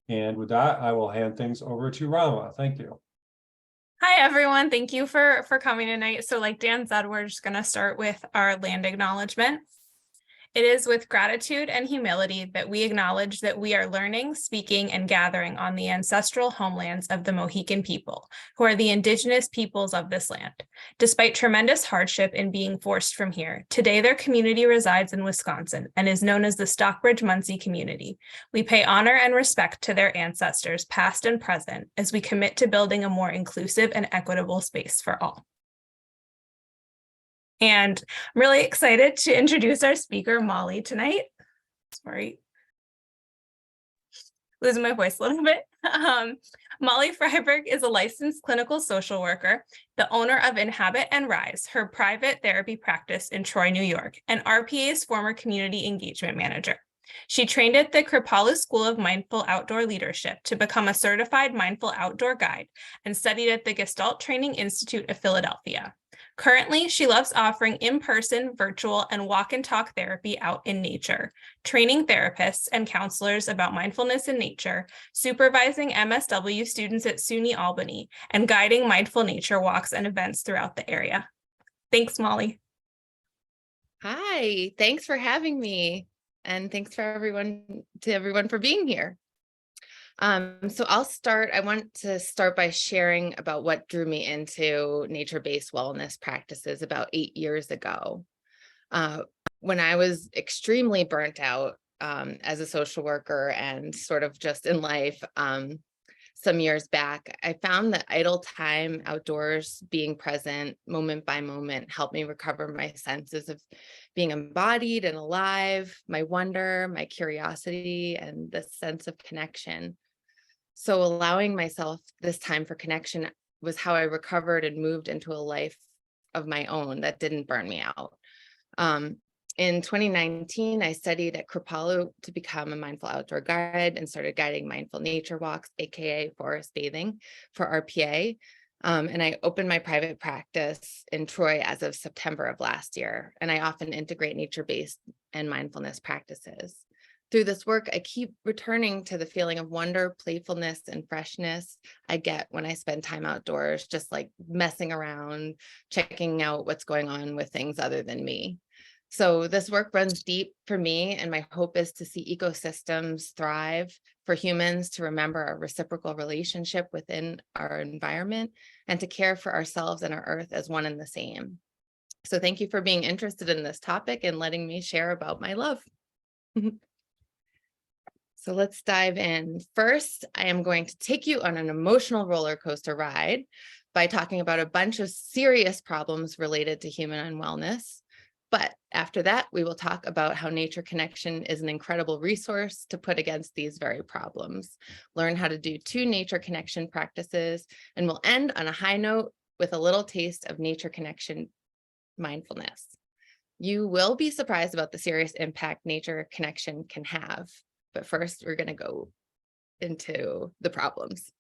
And with that, I will hand things over to Rama. Thank you. Hi, everyone. Thank you for coming tonight. So like Dan said, we're just going to start with our land acknowledgement. It is with gratitude and humility that we acknowledge that we are learning, speaking, and gathering on the ancestral homelands of the Mohican people, who are the indigenous peoples of this land. Despite tremendous hardship in being forced from here, today their community resides in Wisconsin and is known as the Stockbridge-Munsee community. We pay honor and respect to their ancestors, past and present, as we commit to building a more inclusive and equitable space for all. And I'm really excited to introduce our speaker, Molly, tonight. Sorry, losing my voice a little bit. Molly Freiberg is a licensed clinical social worker, the owner of Inhabit and Rise, her private therapy practice in Troy, New York, and RPA's former community engagement manager. She trained at the Kripalu School of Mindful Outdoor Leadership to become a certified mindful outdoor guide and studied at the Gestalt Training Institute of Philadelphia. Currently, she loves offering in-person, virtual, and walk and talk therapy out in nature, training therapists and counselors about mindfulness in nature, supervising MSW students at SUNY Albany, and guiding mindful nature walks and events throughout the area. Thanks, Molly. Hi, thanks for having me. And thanks for everyone for being here. So I want to start by sharing about what drew me into nature-based wellness practices about 8 years ago. When I was extremely burnt out as a social worker and sort of just in life, some years back, I found that idle time outdoors, being present moment by moment, helped me recover my senses of being embodied and alive, my wonder, my curiosity, and the sense of connection. So allowing myself this time for connection was how I recovered and moved into a life of my own that didn't burn me out. In 2019, I studied at Kripalu to become a mindful outdoor guide and started guiding mindful nature walks, aka forest bathing, for RPA. And I opened my private practice in Troy as of September of last year. And I often integrate nature-based and mindfulness practices. Through this work, I keep returning to the feeling of wonder, playfulness, and freshness I get when I spend time outdoors, just like messing around, checking out what's going on with things other than me. So this work runs deep for me, and my hope is to see ecosystems thrive, for humans to remember a reciprocal relationship within our environment, and to care for ourselves and our earth as one and the same. So thank you for being interested in this topic and letting me share about my love. So let's dive in. First, I am going to take you on an emotional roller coaster ride by talking about a bunch of serious problems related to human unwellness. But after that, we will talk about how nature connection is an incredible resource to put against these very problems, learn how to do 2 nature connection practices, and we'll end on a high note with a little taste of nature connection mindfulness. You will be surprised about the serious impact nature connection can have. But first, we're going to go into the problems.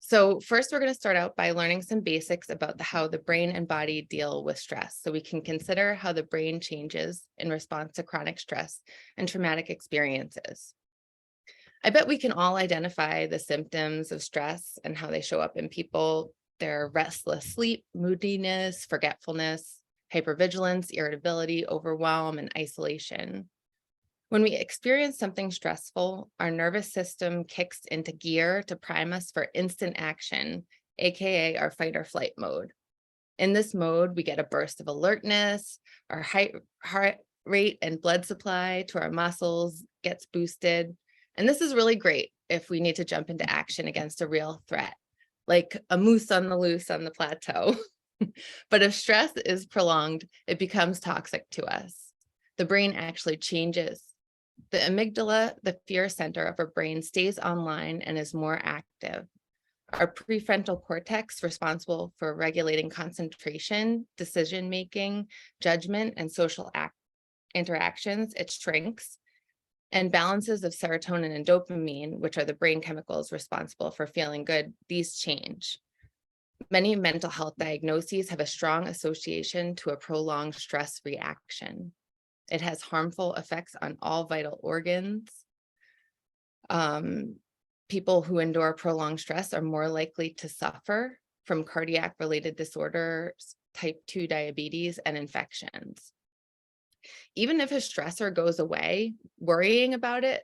So first, we're going to start out by learning some basics about how the brain and body deal with stress, so we can consider how the brain changes in response to chronic stress and traumatic experiences. I bet we can all identify the symptoms of stress and how they show up in people. They're restless sleep, moodiness, forgetfulness, hypervigilance, irritability, overwhelm, and isolation. When we experience something stressful, our nervous system kicks into gear to prime us for instant action, aka our fight or flight mode. In this mode, we get a burst of alertness, our heart rate and blood supply to our muscles gets boosted. And this is really great if we need to jump into action against a real threat, like a moose on the loose on the plateau. But if stress is prolonged, it becomes toxic to us. The brain actually changes. The amygdala, the fear center of our brain, stays online and is more active. Our prefrontal cortex, responsible for regulating concentration, decision-making, judgment, and social interactions, it shrinks. And balances of serotonin and dopamine, which are the brain chemicals responsible for feeling good, these change. Many mental health diagnoses have a strong association to a prolonged stress reaction. It has harmful effects on all vital organs. People who endure prolonged stress are more likely to suffer from cardiac-related disorders, type 2 diabetes, and infections. Even if a stressor goes away, worrying about it,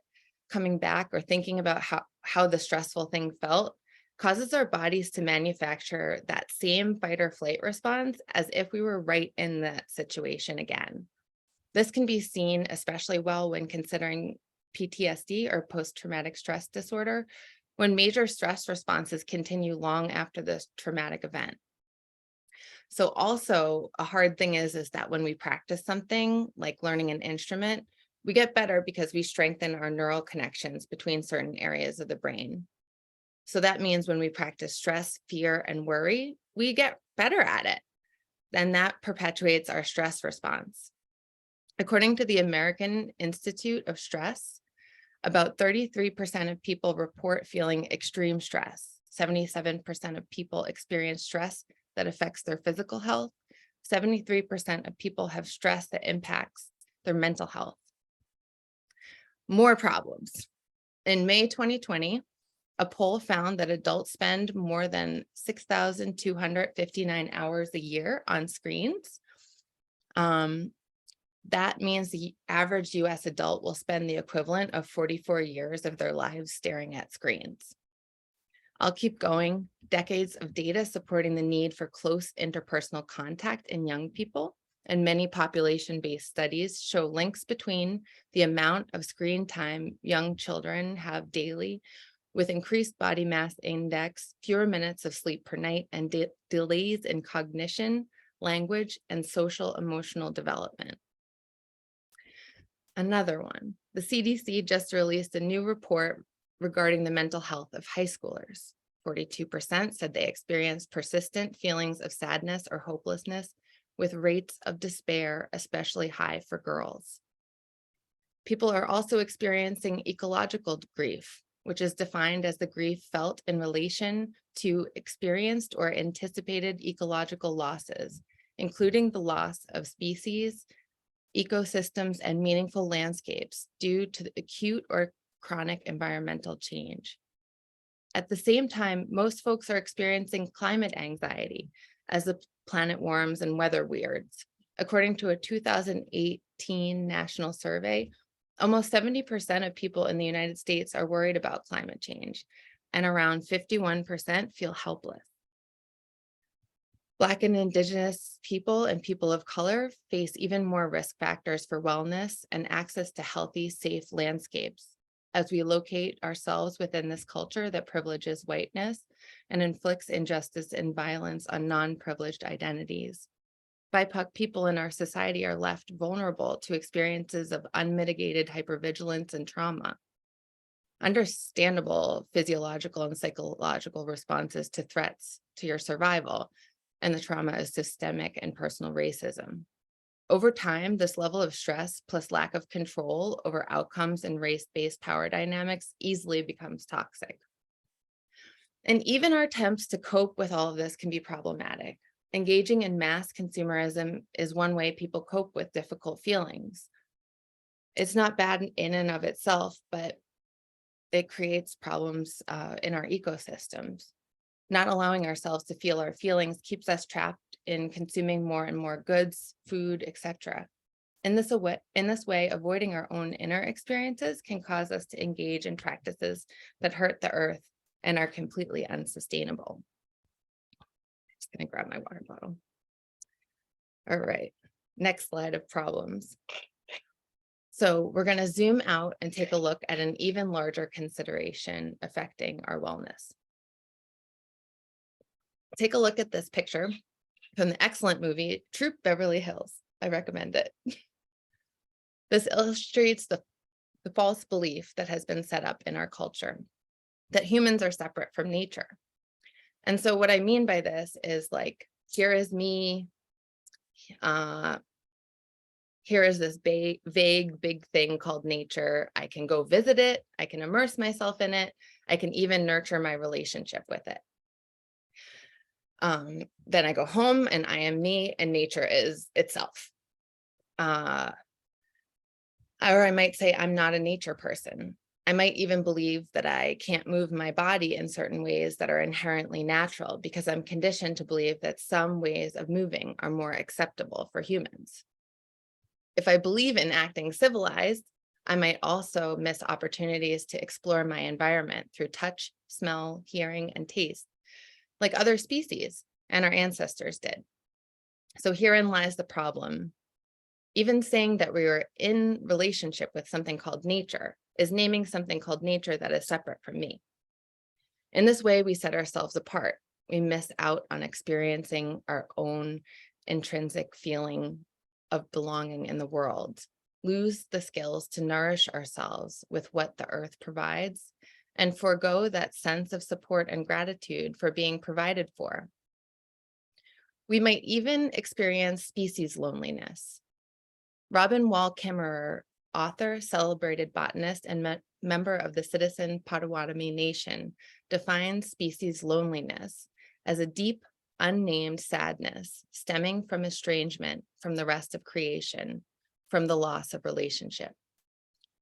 coming back, or thinking about how the stressful thing felt causes our bodies to manufacture that same fight or flight response as if we were right in that situation again. This can be seen especially well when considering PTSD or post-traumatic stress disorder, when major stress responses continue long after the traumatic event. So also a hard thing is that when we practice something like learning an instrument, we get better because we strengthen our neural connections between certain areas of the brain. So that means when we practice stress, fear, and worry, we get better at it. Then that perpetuates our stress response. According to the American Institute of Stress, about 33% of people report feeling extreme stress. 77% of people experience stress that affects their physical health. 73% of people have stress that impacts their mental health. More problems. In May 2020, a poll found that adults spend more than 6,259 hours a year on screens. That means the average US adult will spend the equivalent of 44 years of their lives staring at screens. I'll keep going. Decades of data supporting the need for close interpersonal contact in young people, and many population-based studies show links between the amount of screen time young children have daily with increased body mass index, fewer minutes of sleep per night, and delays in cognition, language, and social emotional development. Another one, the CDC just released a new report regarding the mental health of high schoolers. 42% said they experienced persistent feelings of sadness or hopelessness, with rates of despair especially high for girls. People are also experiencing ecological grief, which is defined as the grief felt in relation to experienced or anticipated ecological losses, including the loss of species, ecosystems, and meaningful landscapes due to the acute or chronic environmental change. At the same time, most folks are experiencing climate anxiety as the planet warms and weather weirds. According to a 2018 national survey, almost 70% of people in the United States are worried about climate change, and around 51% feel helpless. Black and Indigenous people and people of color face even more risk factors for wellness and access to healthy, safe landscapes as we locate ourselves within this culture that privileges whiteness and inflicts injustice and violence on non-privileged identities. BIPOC people in our society are left vulnerable to experiences of unmitigated hypervigilance and trauma. Understandable physiological and psychological responses to threats to your survival, and the trauma is systemic and personal racism. Over time, this level of stress plus lack of control over outcomes and race-based power dynamics easily becomes toxic. And even our attempts to cope with all of this can be problematic. Engaging in mass consumerism is one way people cope with difficult feelings. It's not bad in and of itself, but it creates problems in our ecosystems. Not allowing ourselves to feel our feelings keeps us trapped in consuming more and more goods, food, etc. In this way, avoiding our own inner experiences can cause us to engage in practices that hurt the earth and are completely unsustainable. I'm just going to grab my water bottle. All right, next slide of problems. So we're going to zoom out and take a look at an even larger consideration affecting our wellness. Take a look at this picture from the excellent movie, Troop Beverly Hills. I recommend it. This illustrates the false belief that has been set up in our culture, that humans are separate from nature. And so what I mean by this is like, here is me, here is this vague, big thing called nature. I can go visit it. I can immerse myself in it. I can even nurture my relationship with it. Then I go home and I am me and nature is itself. Or I might say I'm not a nature person. I might even believe that I can't move my body in certain ways that are inherently natural because I'm conditioned to believe that some ways of moving are more acceptable for humans. If I believe in acting civilized, I might also miss opportunities to explore my environment through touch, smell, hearing, and taste, like other species and our ancestors did. So herein lies the problem. Even saying that we are in relationship with something called nature is naming something called nature that is separate from me. In this way, we set ourselves apart. We miss out on experiencing our own intrinsic feeling of belonging in the world, lose the skills to nourish ourselves with what the earth provides, and forego that sense of support and gratitude for being provided for. We might even experience species loneliness. Robin Wall Kimmerer, author, celebrated botanist, and member of the Citizen Potawatomi Nation, defines species loneliness as a deep, unnamed sadness stemming from estrangement from the rest of creation, from the loss of relationship.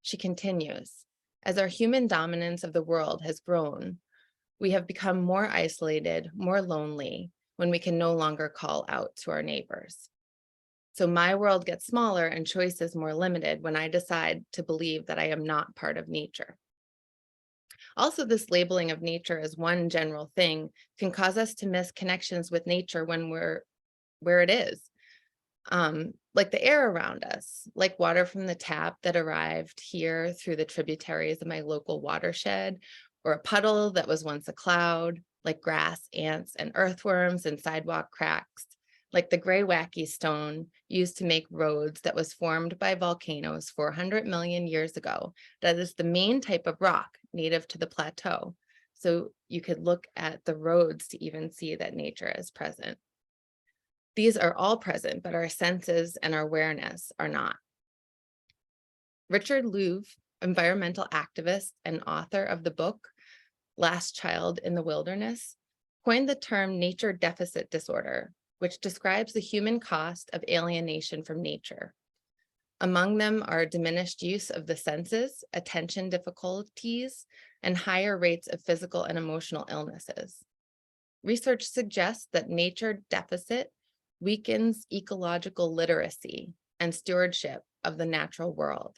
She continues, as our human dominance of the world has grown, we have become more isolated, more lonely, when we can no longer call out to our neighbors. So my world gets smaller and choices more limited when I decide to believe that I am not part of nature. Also, this labeling of nature as one general thing can cause us to miss connections with nature when we're where it is. Like the air around us, like water from the tap that arrived here through the tributaries of my local watershed, or a puddle that was once a cloud, like grass, ants, and earthworms and sidewalk cracks, like the gray wacky stone used to make roads that was formed by volcanoes 400 million years ago. That is the main type of rock native to the plateau. So you could look at the roads to even see that nature is present. These are all present, but our senses and our awareness are not. Richard Louv, environmental activist and author of the book, Last Child in the Wilderness, coined the term nature deficit disorder, which describes the human cost of alienation from nature. Among them are diminished use of the senses, attention difficulties, and higher rates of physical and emotional illnesses. Research suggests that nature deficit weakens ecological literacy and stewardship of the natural world.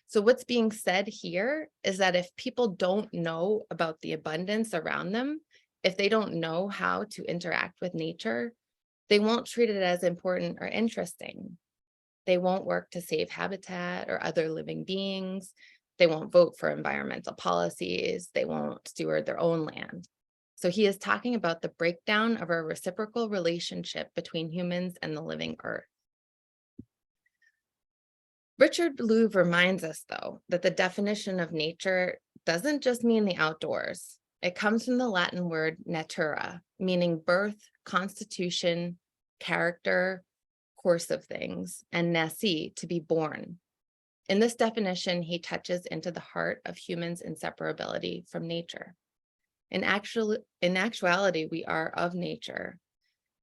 So what's being said here is that if people don't know about the abundance around them, if they don't know how to interact with nature, they won't treat it as important or interesting. They won't work to save habitat or other living beings. They won't vote for environmental policies. They won't steward their own land. So he is talking about the breakdown of our reciprocal relationship between humans and the living earth. Richard Louv reminds us, though, that the definition of nature doesn't just mean the outdoors. It comes from the Latin word natura, meaning birth, constitution, character, course of things, and nasi, to be born. In this definition, he touches into the heart of humans' inseparability from nature. In actuality, we are of nature.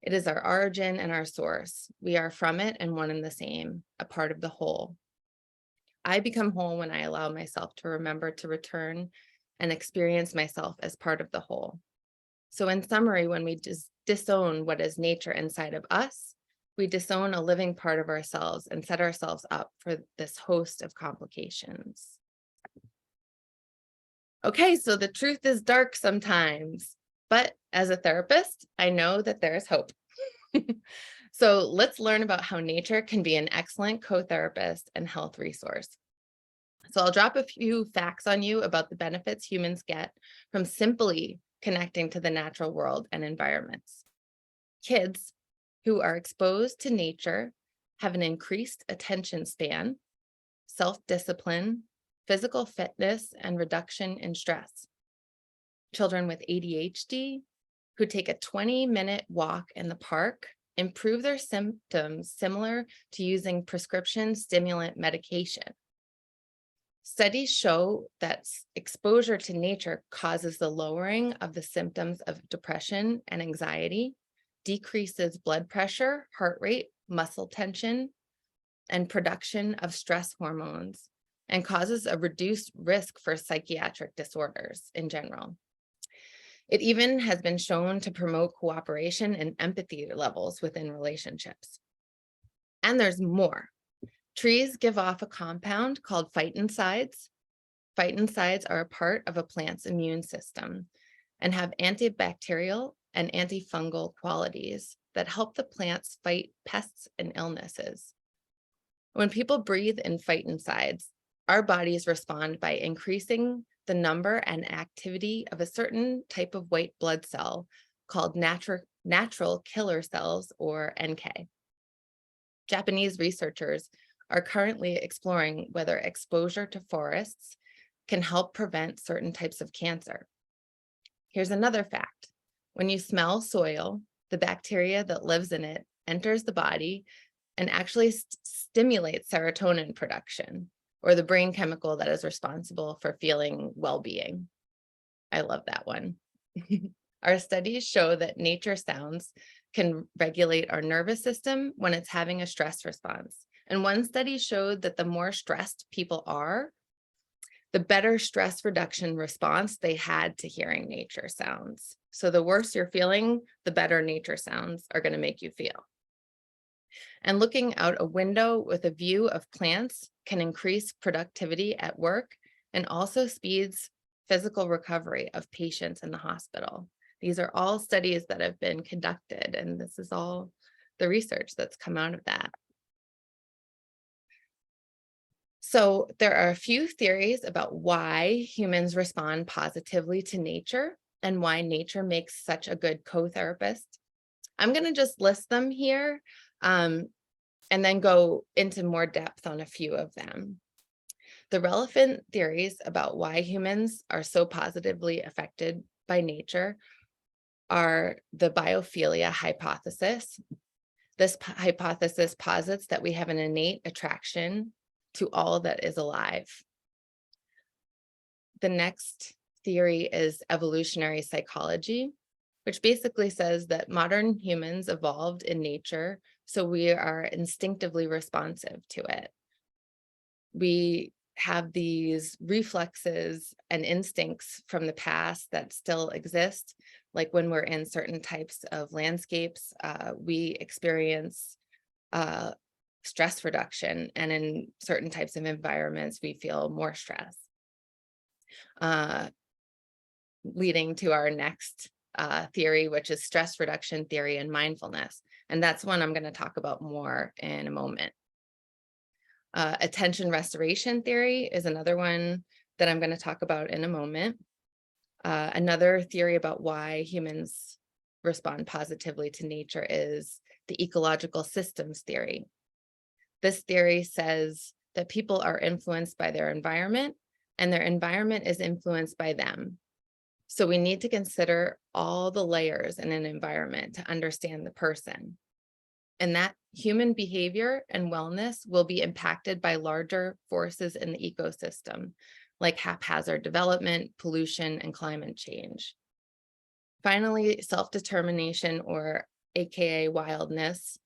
It is our origin and our source. We are from it and one and the same, a part of the whole. I become whole when I allow myself to remember to return and experience myself as part of the whole. So in summary, when we disown what is nature inside of us, we disown a living part of ourselves and set ourselves up for this host of complications. Okay, so the truth is dark sometimes, but as a therapist, I know that there is hope. So let's learn about how nature can be an excellent co-therapist and health resource. So I'll drop a few facts on you about the benefits humans get from simply connecting to the natural world and environments. Kids who are exposed to nature have an increased attention span, self-discipline, physical fitness, and reduction in stress. Children with ADHD who take a 20-minute walk in the park improve their symptoms similar to using prescription stimulant medication. Studies show that exposure to nature causes the lowering of the symptoms of depression and anxiety, decreases blood pressure, heart rate, muscle tension, and production of stress hormones, and causes a reduced risk for psychiatric disorders in general. It even has been shown to promote cooperation and empathy levels within relationships. And there's more. Trees give off a compound called phytoncides. Phytoncides are a part of a plant's immune system and have antibacterial and antifungal qualities that help the plants fight pests and illnesses. When people breathe in phytoncides, our bodies respond by increasing the number and activity of a certain type of white blood cell called natural killer cells, or NK. Japanese researchers are currently exploring whether exposure to forests can help prevent certain types of cancer. Here's another fact. When you smell soil, the bacteria that lives in it enters the body and actually stimulates serotonin production, or the brain chemical that is responsible for feeling well-being. I love that one. Our studies show that nature sounds can regulate our nervous system when it's having a stress response. And one study showed that the more stressed people are, the better stress reduction response they had to hearing nature sounds. So the worse you're feeling, the better nature sounds are going to make you feel. And looking out a window with a view of plants can increase productivity at work and also speeds physical recovery of patients in the hospital. These are all studies that have been conducted, and this is all the research that's come out of that. So there are a few theories about why humans respond positively to nature and why nature makes such a good co-therapist. I'm going to just list them here and then go into more depth on a few of them. The relevant theories about why humans are so positively affected by nature are the biophilia hypothesis. This hypothesis posits that we have an innate attraction to all that is alive. The next theory is evolutionary psychology, which basically says that modern humans evolved in nature, so we are instinctively responsive to it. We have these reflexes and instincts from the past that still exist. Like when we're in certain types of landscapes, we experience stress reduction, and in certain types of environments, we feel more stress. Leading to our next theory, which is stress reduction theory and mindfulness. And that's one I'm going to talk about more in a moment. Attention restoration theory is another one that I'm going to talk about in a moment. Another theory about why humans respond positively to nature is the ecological systems theory. This theory says that people are influenced by their environment, and their environment is influenced by them. So we need to consider all the layers in an environment to understand the person. And that human behavior and wellness will be impacted by larger forces in the ecosystem, like haphazard development, pollution, and climate change. Finally, self-determination, or AKA wildness,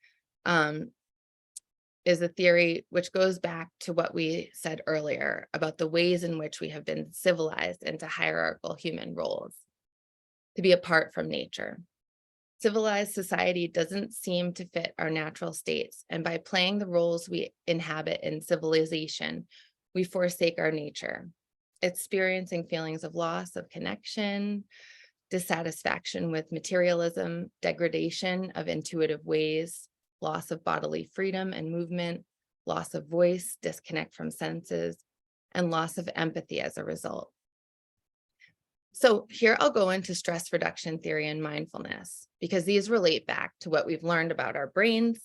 is a theory which goes back to what we said earlier about the ways in which we have been civilized into hierarchical human roles to be apart from nature. Civilized society doesn't seem to fit our natural states, and by playing the roles we inhabit in civilization, we forsake our nature, experiencing feelings of loss of connection, dissatisfaction with materialism, degradation of intuitive ways, loss of bodily freedom and movement, loss of voice, disconnect from senses, and loss of empathy as a result. So here I'll go into stress reduction theory and mindfulness, because these relate back to what we've learned about our brains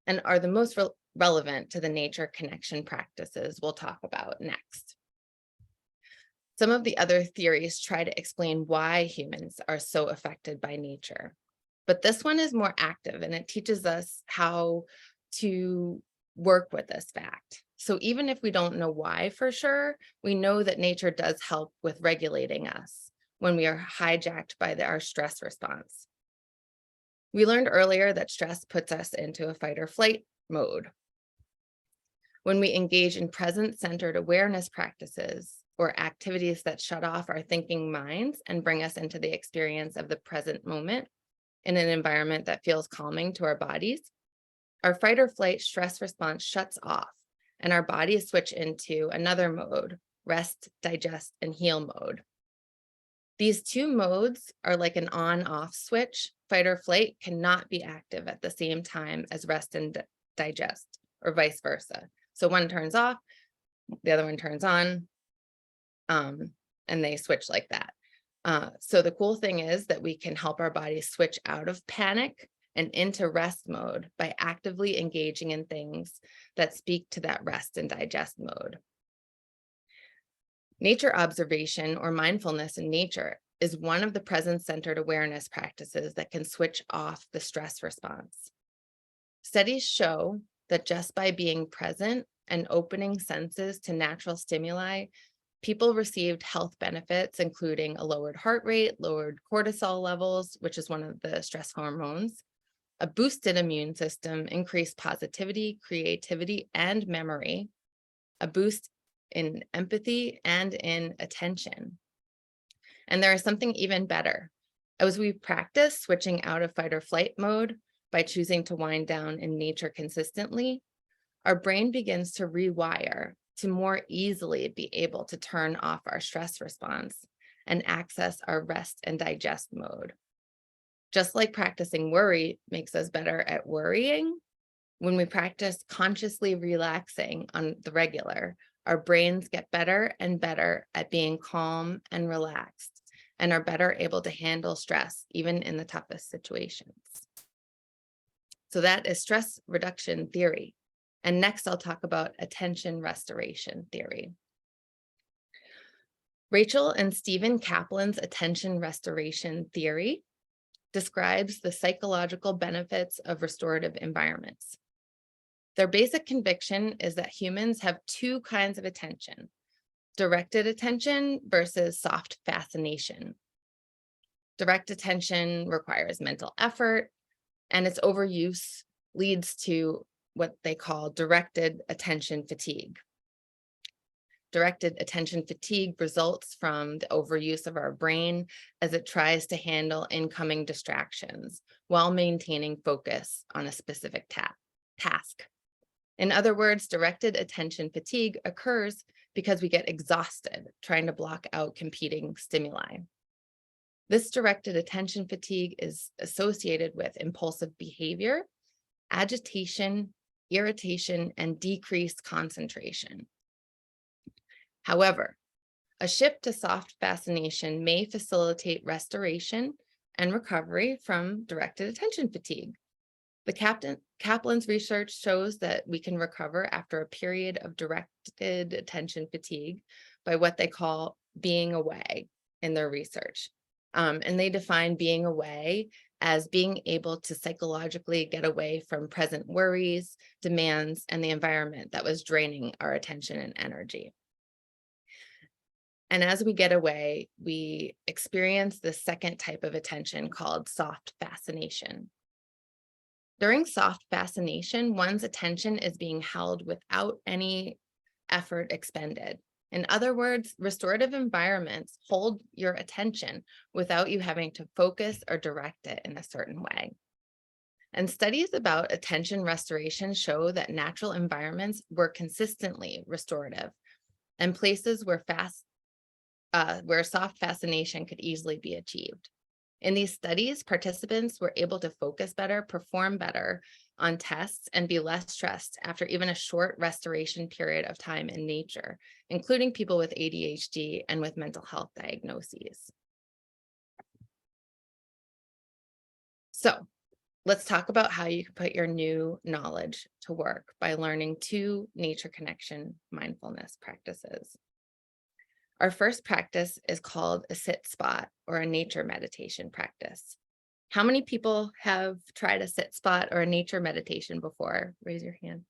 and are the most relevant to the nature connection practices we'll talk about next. Some of the other theories try to explain why humans are so affected by nature, but this one is more active and it teaches us how to work with this fact. So even if we don't know why for sure, we know that nature does help with regulating us when we are hijacked by our stress response. We learned earlier that stress puts us into a fight or flight mode. When we engage in present-centered awareness practices or activities that shut off our thinking minds and bring us into the experience of the present moment in an environment that feels calming to our bodies, our fight or flight stress response shuts off and our bodies switch into another mode, rest, digest, and heal mode. These two modes are like an on-off switch. Fight or flight cannot be active at the same time as rest and digest, or vice versa. So one turns off, the other one turns on, and they switch like that. So the cool thing is that we can help our bodies switch out of panic and into rest mode by actively engaging in things that speak to that rest and digest mode. Nature observation or mindfulness in nature is one of the present-centered awareness practices that can switch off the stress response. Studies show that just by being present and opening senses to natural stimuli, people received health benefits, including a lowered heart rate, lowered cortisol levels, which is one of the stress hormones, a boosted immune system, increased positivity, creativity, and memory, a boost in empathy and in attention. And there is something even better. As we practice switching out of fight or flight mode by choosing to wind down in nature consistently, our brain begins to rewire to more easily be able to turn off our stress response and access our rest and digest mode. Just like practicing worry makes us better at worrying, when we practice consciously relaxing on the regular, our brains get better and better at being calm and relaxed and are better able to handle stress, even in the toughest situations. So that is stress reduction theory. And next, I'll talk about attention restoration theory. Rachel and Stephen Kaplan's attention restoration theory describes the psychological benefits of restorative environments. Their basic conviction is that humans have two kinds of attention: directed attention versus soft fascination. Direct attention requires mental effort, and its overuse leads to what they call directed attention fatigue. Directed attention fatigue results from the overuse of our brain as it tries to handle incoming distractions while maintaining focus on a specific task. In other words, directed attention fatigue occurs because we get exhausted trying to block out competing stimuli. This directed attention fatigue is associated with impulsive behavior, agitation, irritation, and decreased concentration. However, a shift to soft fascination may facilitate restoration and recovery from directed attention fatigue. The Kaplan's research shows that we can recover after a period of directed attention fatigue by what they call being away in their research. And they define being away as being able to psychologically get away from present worries, demands, and the environment that was draining our attention and energy. And as we get away, we experience the second type of attention called soft fascination. During soft fascination, one's attention is being held without any effort expended. In other words, restorative environments hold your attention without you having to focus or direct it in a certain way. And studies about attention restoration show that natural environments were consistently restorative, and places where soft fascination could easily be achieved. In these studies, participants were able to focus better, perform better on tests, and be less stressed after even a short restoration period of time in nature, including people with ADHD and with mental health diagnoses. So let's talk about how you can put your new knowledge to work by learning 2 nature connection mindfulness practices. Our first practice is called a sit spot or a nature meditation practice. How many people have tried a sit spot or a nature meditation before? Raise your hand.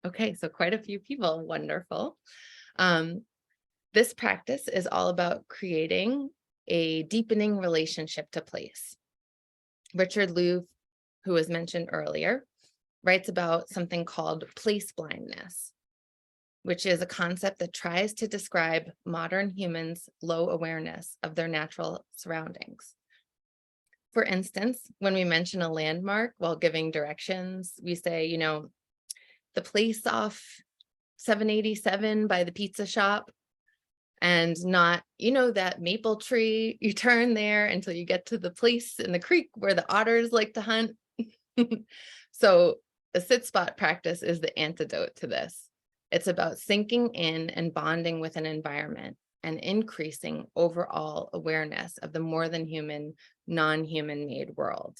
Okay, so quite a few people. Wonderful. This practice is all about creating a deepening relationship to place. Richard Louv, who was mentioned earlier, writes about something called place blindness, which is a concept that tries to describe modern humans' low awareness of their natural surroundings. For instance, when we mention a landmark while giving directions, we say, the place off 787 by the pizza shop, and not, that maple tree, you turn there until you get to the place in the creek where the otters like to hunt. So a sit spot practice is the antidote to this. It's about sinking in and bonding with an environment and increasing overall awareness of the more than human, non-human made world.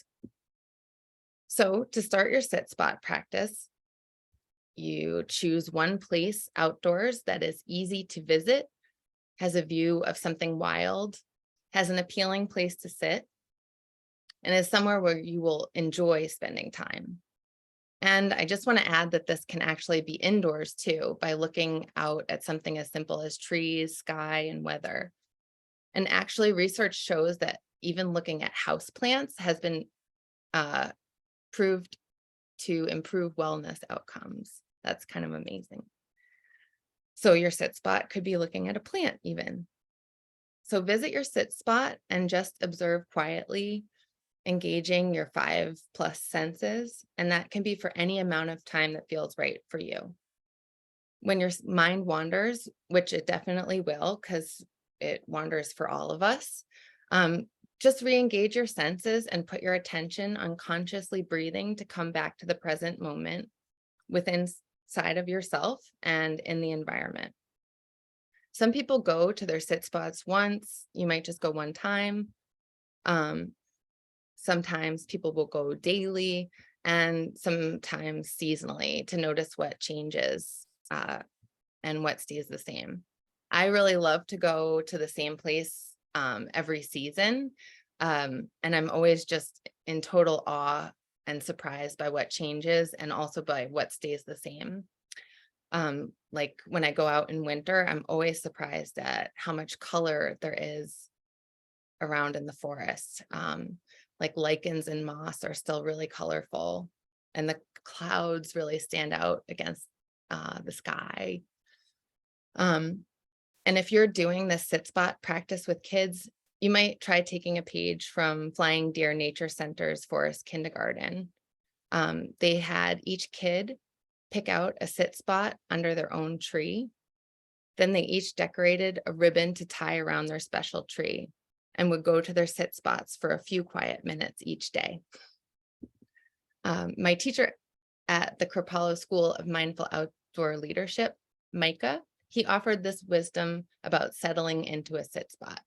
So to start your sit spot practice, you choose one place outdoors that is easy to visit, has a view of something wild, has an appealing place to sit, and is somewhere where you will enjoy spending time. And I just want to add that this can actually be indoors too, by looking out at something as simple as trees, sky, and weather. And actually, research shows that even looking at houseplants has been proved to improve wellness outcomes. That's kind of amazing. So your sit spot could be looking at a plant even. So visit your sit spot and just observe quietly, engaging your 5+ senses, and that can be for any amount of time that feels right for you. When your mind wanders, which it definitely will, because it wanders for all of us, just re-engage your senses and put your attention on consciously breathing to come back to the present moment within side of yourself and in the environment. Some people go to their sit spots once, you might just go one time. Sometimes people will go daily and sometimes seasonally to notice what changes and what stays the same. I really love to go to the same place every season. And I'm always just in total awe and surprised by what changes and also by what stays the same. Like when I go out in winter, I'm always surprised at how much color there is around in the forest. Like lichens and moss are still really colorful, and the clouds really stand out against the sky. And if you're doing this sit spot practice with kids, you might try taking a page from Flying Deer Nature Center's Forest Kindergarten. They had each kid pick out a sit spot under their own tree. Then they each decorated a ribbon to tie around their special tree and would go to their sit spots for a few quiet minutes each day. My teacher at the Kripalu School of Mindful Outdoor Leadership, Micah, he offered this wisdom about settling into a sit spot.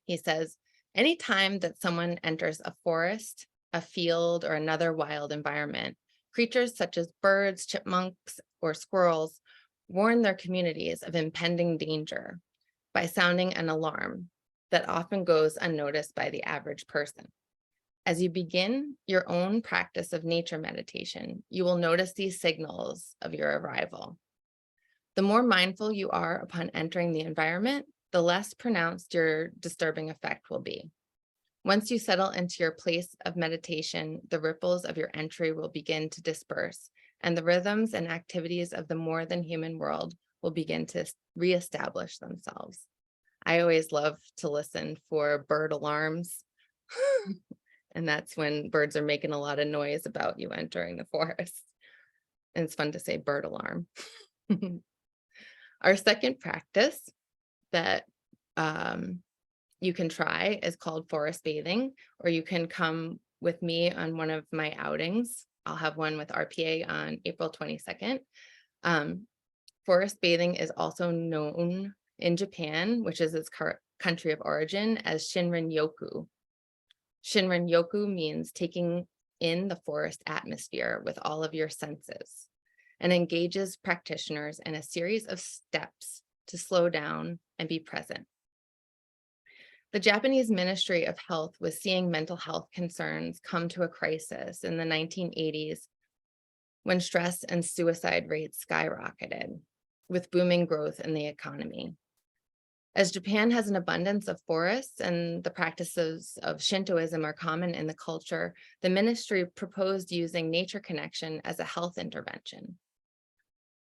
He says, anytime that someone enters a forest, a field, or another wild environment, creatures such as birds, chipmunks, or squirrels warn their communities of impending danger by sounding an alarm that often goes unnoticed by the average person. As you begin your own practice of nature meditation, you will notice these signals of your arrival. The more mindful you are upon entering the environment, the less pronounced your disturbing effect will be. Once you settle into your place of meditation, the ripples of your entry will begin to disperse, and the rhythms and activities of the more than human world will begin to reestablish themselves. I always love to listen for bird alarms, and that's when birds are making a lot of noise about you entering the forest. And it's fun to say bird alarm. Our second practice that you can try is called forest bathing, or you can come with me on one of my outings. I'll have one with RPA on April 22nd. Forest bathing is also known in Japan, which is its country of origin, as Shinrin-yoku. Shinrin-yoku means taking in the forest atmosphere with all of your senses, and engages practitioners in a series of steps to slow down and be present. The Japanese Ministry of Health was seeing mental health concerns come to a crisis in the 1980s when stress and suicide rates skyrocketed with booming growth in the economy. As Japan has an abundance of forests and the practices of Shintoism are common in the culture, the ministry proposed using nature connection as a health intervention.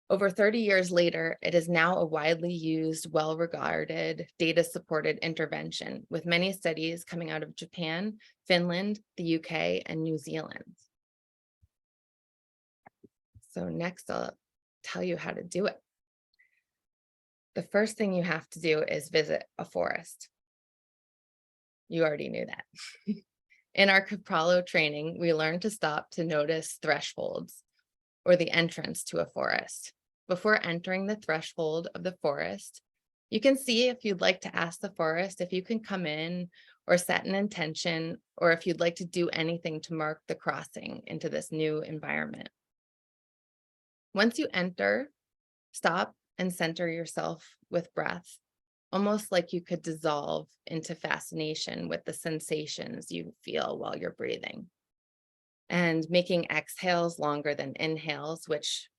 Over 30 years later, it is now a widely used, well-regarded, data-supported intervention, with many studies coming out of Japan, Finland, the UK, and New Zealand. So next, I'll tell you how to do it. The first thing you have to do is visit a forest. You already knew that. In our Capralo training, we learned to stop to notice thresholds, or the entrance to a forest. Before entering the threshold of the forest, you can see if you'd like to ask the forest if you can come in or set an intention, or if you'd like to do anything to mark the crossing into this new environment. Once you enter, stop and center yourself with breath, almost like you could dissolve into fascination with the sensations you feel while you're breathing. And making exhales longer than inhales, which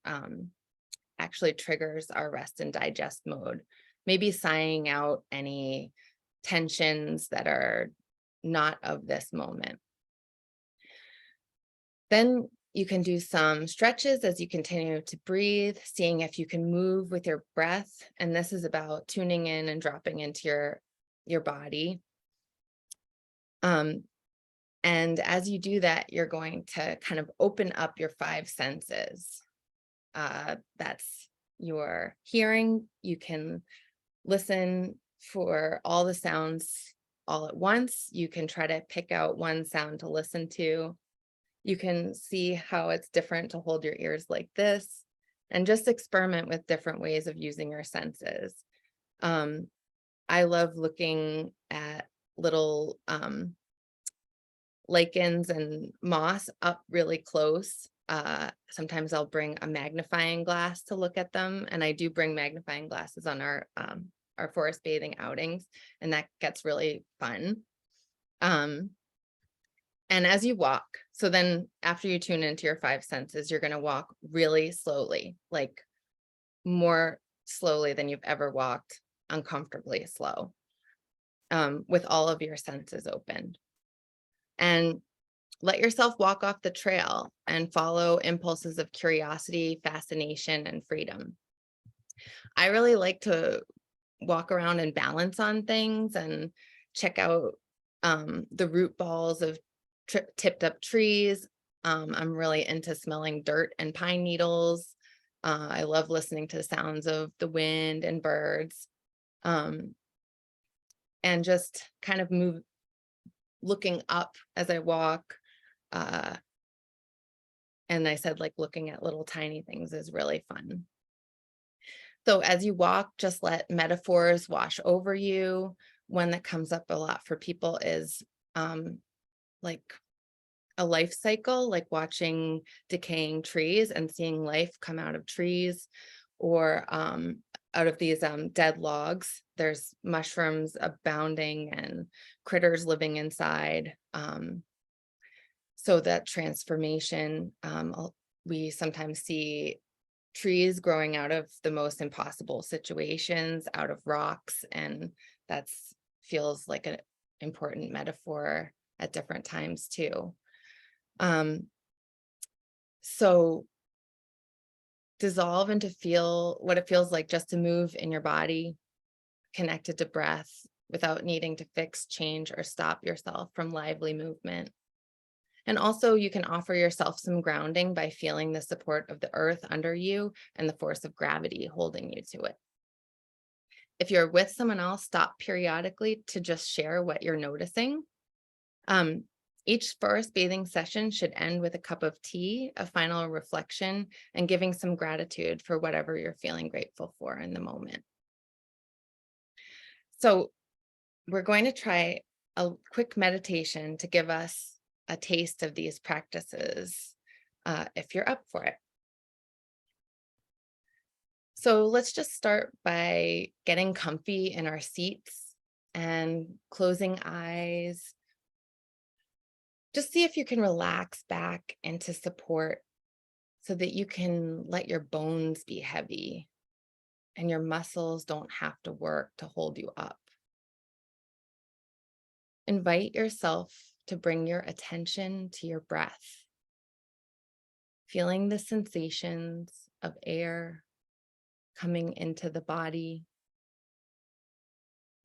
actually triggers our rest and digest mode. Maybe sighing out any tensions that are not of this moment. Then you can do some stretches as you continue to breathe, seeing if you can move with your breath. And this is about tuning in and dropping into your body. And as you do that, you're going to kind of open up your 5 senses. That's your hearing. You can listen for all the sounds all at once. You can try to pick out one sound to listen to. You can see how it's different to hold your ears like this, and just experiment with different ways of using your senses. I love looking at little lichens and moss up really close. Sometimes I'll bring a magnifying glass to look at them, and I do bring magnifying glasses on our forest bathing outings, and that gets really fun. And as you walk, so then after you tune into your 5 senses, you're going to walk really slowly, like more slowly than you've ever walked, uncomfortably slow, with all of your senses open. And let yourself walk off the trail and follow impulses of curiosity, fascination, and freedom. I really like to walk around and balance on things and check out the root balls of tipped up trees. I'm really into smelling dirt and pine needles. I love listening to the sounds of the wind and birds, and just kind of looking up as I walk. And I said, like, looking at little tiny things is really fun. So as you walk, just let metaphors wash over you. One that comes up a lot for people is like a life cycle, like watching decaying trees and seeing life come out of trees, or out of these dead logs. There's mushrooms abounding and critters living inside. So that transformation, we sometimes see trees growing out of the most impossible situations, out of rocks, and that feels like an important metaphor at different times too. So dissolve into feel what it feels like just to move in your body, connected to breath, without needing to fix, change, or stop yourself from lively movement. And also you can offer yourself some grounding by feeling the support of the earth under you and the force of gravity holding you to it. If you're with someone else, stop periodically to just share what you're noticing. Each forest bathing session should end with a cup of tea, a final reflection, and giving some gratitude for whatever you're feeling grateful for in the moment. So we're going to try a quick meditation to give us a taste of these practices, if you're up for it. So let's just start by getting comfy in our seats and closing eyes. Just see if you can relax back into support so that you can let your bones be heavy. and your muscles don't have to work to hold you up. Invite yourself to bring your attention to your breath, feeling the sensations of air coming into the body,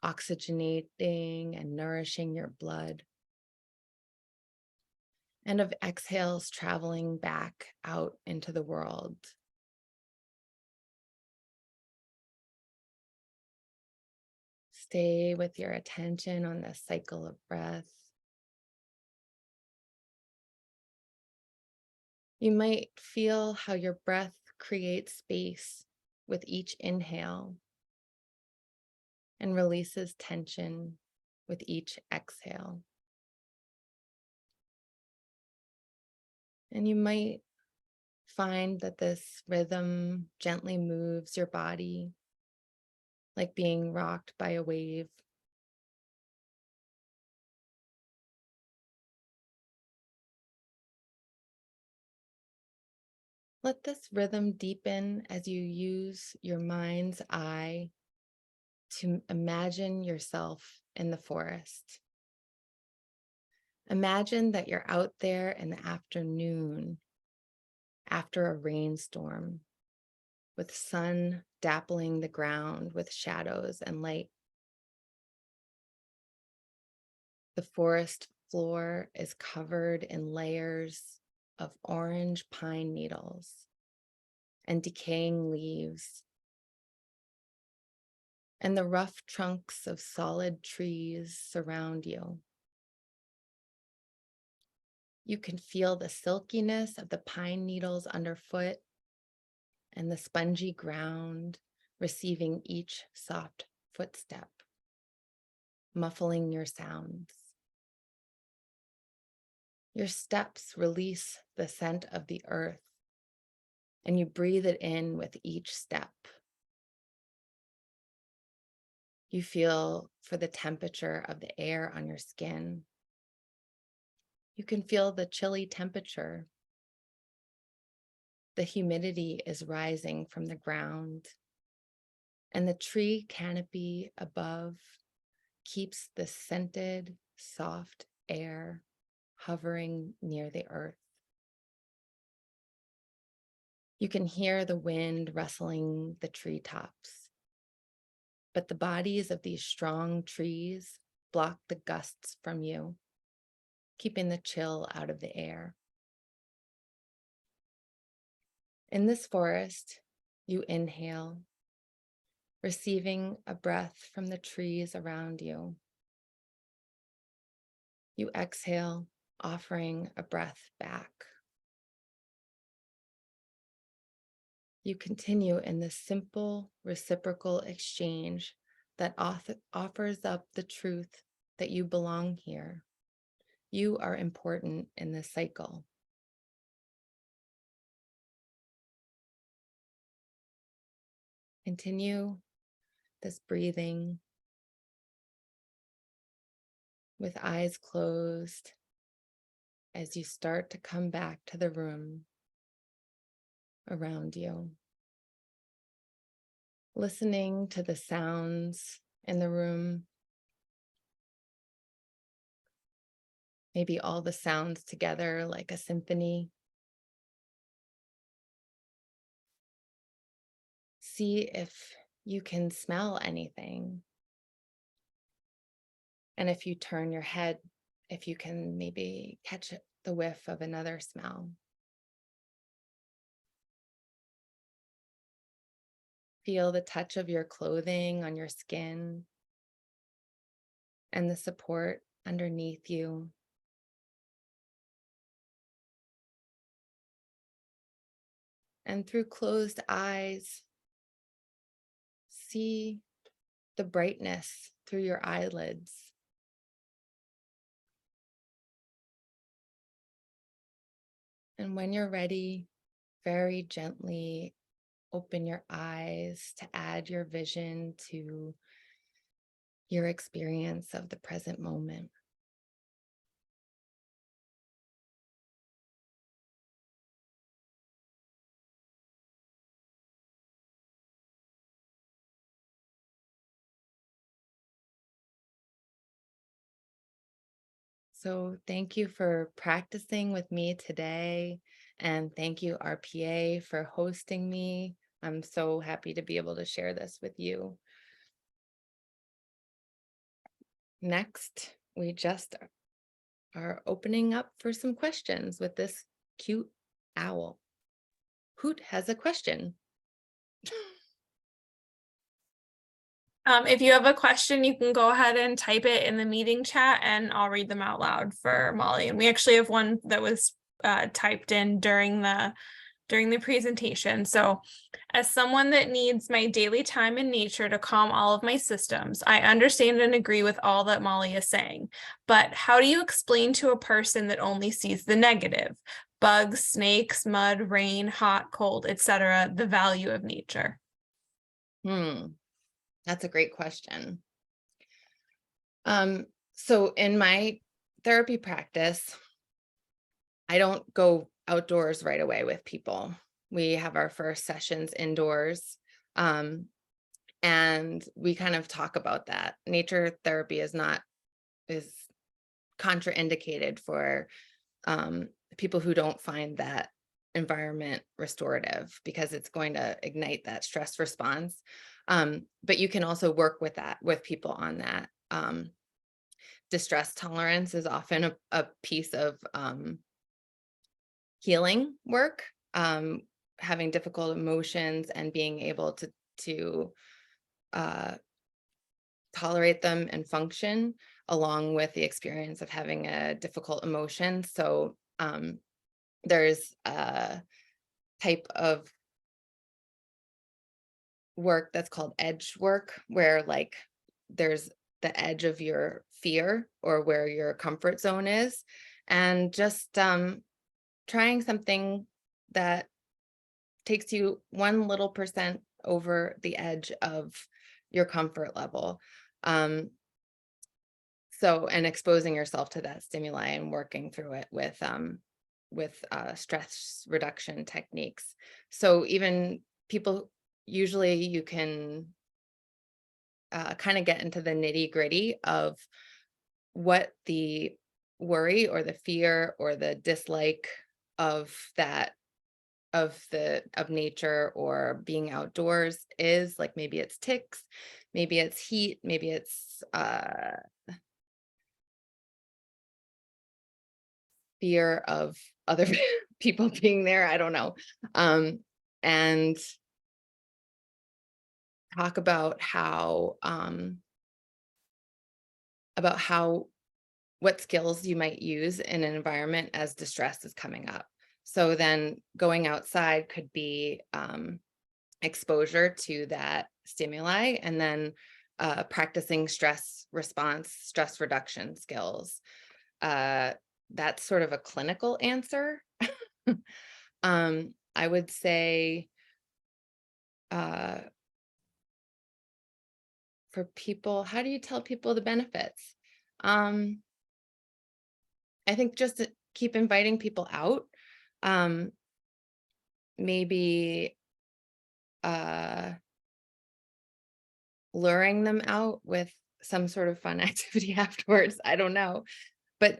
oxygenating and nourishing your blood, and of exhales traveling back out into the world. Stay with your attention on the cycle of breath. You might feel how your breath creates space with each inhale and releases tension with each exhale. And you might find that this rhythm gently moves your body, like being rocked by a wave. Let this rhythm deepen as you use your mind's eye to imagine yourself in the forest. Imagine that you're out there in the afternoon after a rainstorm, with sun dappling the ground with shadows and light. The forest floor is covered in layers of orange pine needles and decaying leaves, and the rough trunks of solid trees surround you. You can feel the silkiness of the pine needles underfoot and the spongy ground receiving each soft footstep, muffling your sounds. Your steps release the scent of the earth, and you breathe it in with each step. You feel for the temperature of the air on your skin. You can feel the chilly temperature. The humidity is rising from the ground, and the tree canopy above keeps the scented, soft air hovering near the earth. You can hear the wind rustling the treetops, but the bodies of these strong trees block the gusts from you, keeping the chill out of the air. In this forest, you inhale, receiving a breath from the trees around you. You exhale, offering a breath back. You continue in this simple reciprocal exchange that offers up the truth that you belong here. You are important in this cycle. Continue this breathing with eyes closed as you start to come back to the room around you. Listening to the sounds in the room, maybe all the sounds together like a symphony. See if you can smell anything. And if you turn your head, if you can maybe catch the whiff of another smell. Feel the touch of your clothing on your skin and the support underneath you. And through closed eyes, see the brightness through your eyelids. And when you're ready, very gently open your eyes to add your vision to your experience of the present moment. So thank you for practicing with me today. And thank you, RPA, for hosting me. I'm so happy to be able to share this with you. Next, we just are opening up for some questions with this cute owl. Hoot has a question. If you have a question, you can go ahead and type it in the meeting chat and I'll read them out loud for Molly. And we actually have one that was typed in during the presentation. So, as someone that needs my daily time in nature to calm all of my systems, I understand and agree with all that Molly is saying. But how do you explain to a person that only sees the negative? Bugs, snakes, mud, rain, hot, cold, etc., the value of nature? That's a great question. So in my therapy practice, I don't go outdoors right away with people. We have our first sessions indoors. And we kind of talk about that. Nature therapy is contraindicated for people who don't find that environment restorative, because it's going to ignite that stress response. But you can also work with people on that. Distress tolerance is often a piece of healing work, having difficult emotions and being able to tolerate them and function along with the experience of having a difficult emotion. So there's a type of work that's called edge work, where like there's the edge of your fear or where your comfort zone is, and just trying something that takes you 1 little percent over the edge of your comfort level. So, and exposing yourself to that stimuli and working through it with stress reduction techniques. So even people, usually you can kind of get into the nitty gritty of what the worry or the fear or the dislike of that of nature or being outdoors is. Like maybe it's ticks, maybe it's heat, maybe it's fear of other people being there, I don't know. And talk about how what skills you might use in an environment as distress is coming up. So then going outside could be exposure to that stimuli, and then practicing stress response, stress reduction skills. That's sort of a clinical answer. I would say for people, how do you tell people the benefits? I think just to keep inviting people out. Maybe luring them out with some sort of fun activity afterwards. I don't know,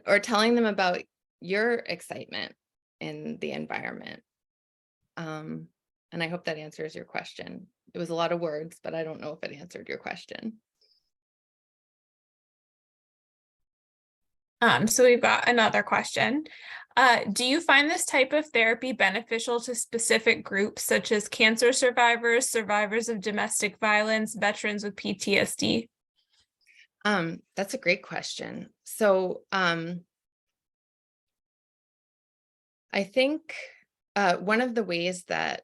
or telling them about your excitement in the environment. And I hope that answers your question. It was a lot of words, but I don't know if it answered your question. So we've got another question. Do you find this type of therapy beneficial to specific groups such as cancer survivors, survivors of domestic violence, veterans with PTSD? That's a great question. So I think one of the ways that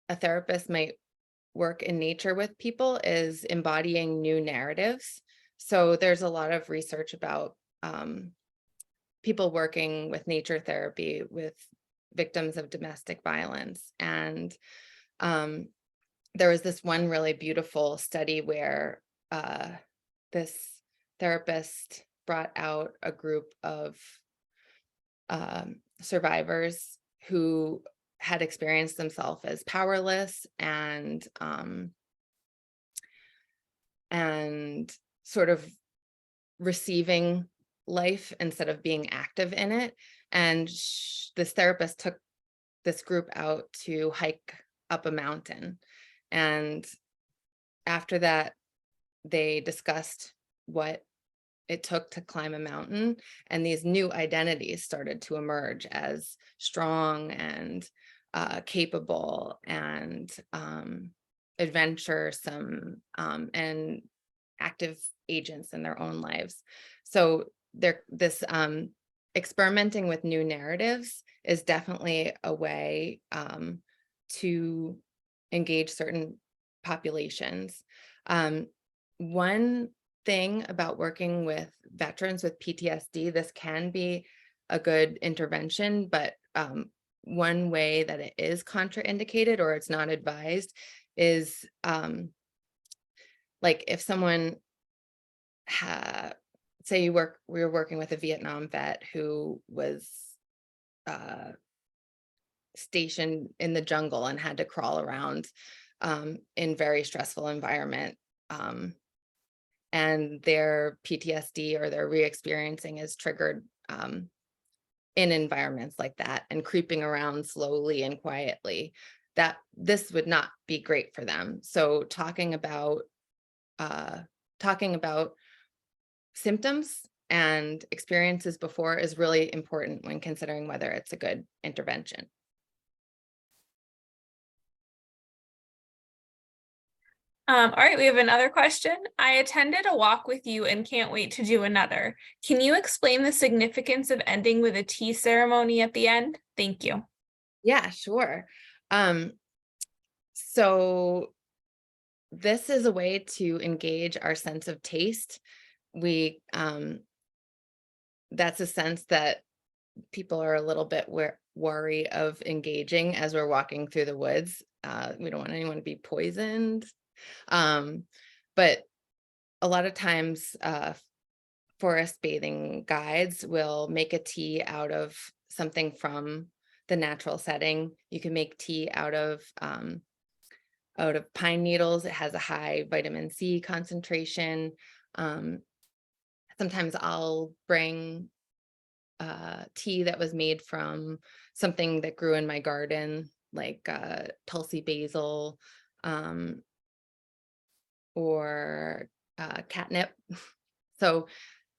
a therapist might work in nature with people is embodying new narratives. So there's a lot of research about people working with nature therapy with victims of domestic violence. And there was this one really beautiful study where this therapist brought out a group of survivors who had experienced themselves as powerless and sort of receiving life instead of being active in it. And this therapist took this group out to hike up a mountain. And after that, they discussed what it took to climb a mountain, and these new identities started to emerge as strong and capable and adventuresome and active agents in their own lives. So this experimenting with new narratives is definitely a way to engage certain populations. One thing about working with veterans with PTSD, this can be a good intervention, but one way that it is contraindicated or it's not advised is like if someone say we were working with a Vietnam vet who was stationed in the jungle and had to crawl around in very stressful environment, and their PTSD or their re-experiencing is triggered in environments like that and creeping around slowly and quietly, that this would not be great for them. So talking about symptoms and experiences before is really important when considering whether it's a good intervention. All right, we have another question. I attended a walk with you and can't wait to do another. Can you explain the significance of ending with a tea ceremony at the end? Thank you. Yeah, sure. So this is a way to engage our sense of taste. That's a sense that people are a little bit wary of engaging as we're walking through the woods. We don't want anyone to be poisoned. But a lot of times forest bathing guides will make a tea out of something from the natural setting. You can make tea out of pine needles. It has a high vitamin C concentration. Sometimes I'll bring tea that was made from something that grew in my garden, like Tulsi basil, or catnip. So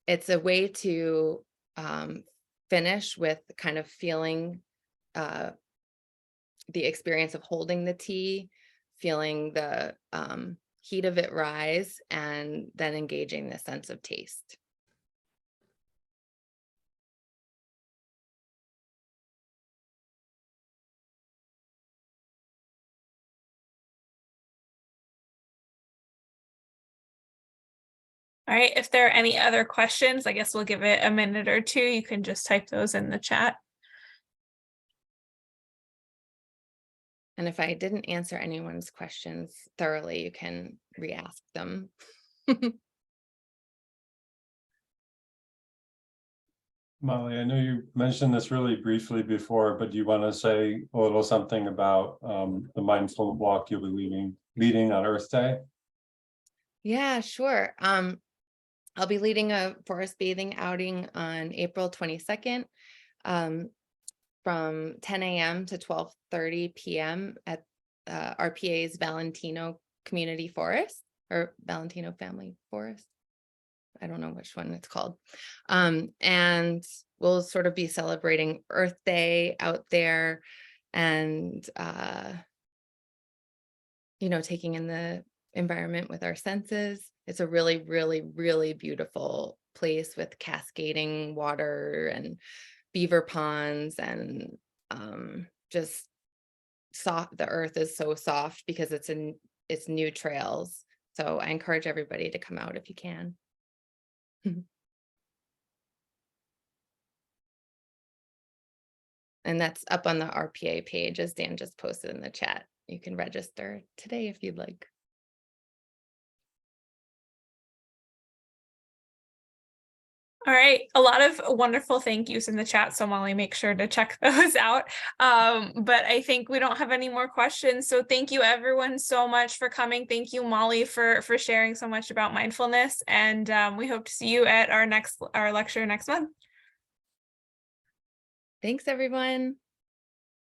it's a way to finish with kind of feeling the experience of holding the tea, feeling the heat of it rise, and then engaging the sense of taste. All right, if there are any other questions, I guess we'll give it a minute or two. You can just type those in the chat. And if I didn't answer anyone's questions thoroughly, you can re-ask them. Molly, I know you mentioned this really briefly before, but do you want to say a little something about the mindful walk you'll be leading on Earth Day? Yeah, sure. I'll be leading a forest bathing outing on April 22nd from 10 a.m. to 12:30 p.m. at RPA's Valentino Community Forest, or Valentino Family Forest. I don't know which one it's called. And we'll sort of be celebrating Earth Day out there and, taking in the environment with our senses. It's a really, really, really beautiful place with cascading water and beaver ponds, and just soft. The earth is so soft because it's new trails. So I encourage everybody to come out if you can. And that's up on the RPA page, as Dan just posted in the chat. You can register today if you'd like. All right, a lot of wonderful thank yous in the chat, so Molly, make sure to check those out. But I think we don't have any more questions. So thank you everyone so much for coming. Thank you, Molly, for sharing so much about mindfulness. And we hope to see you at our lecture next month. Thanks, everyone.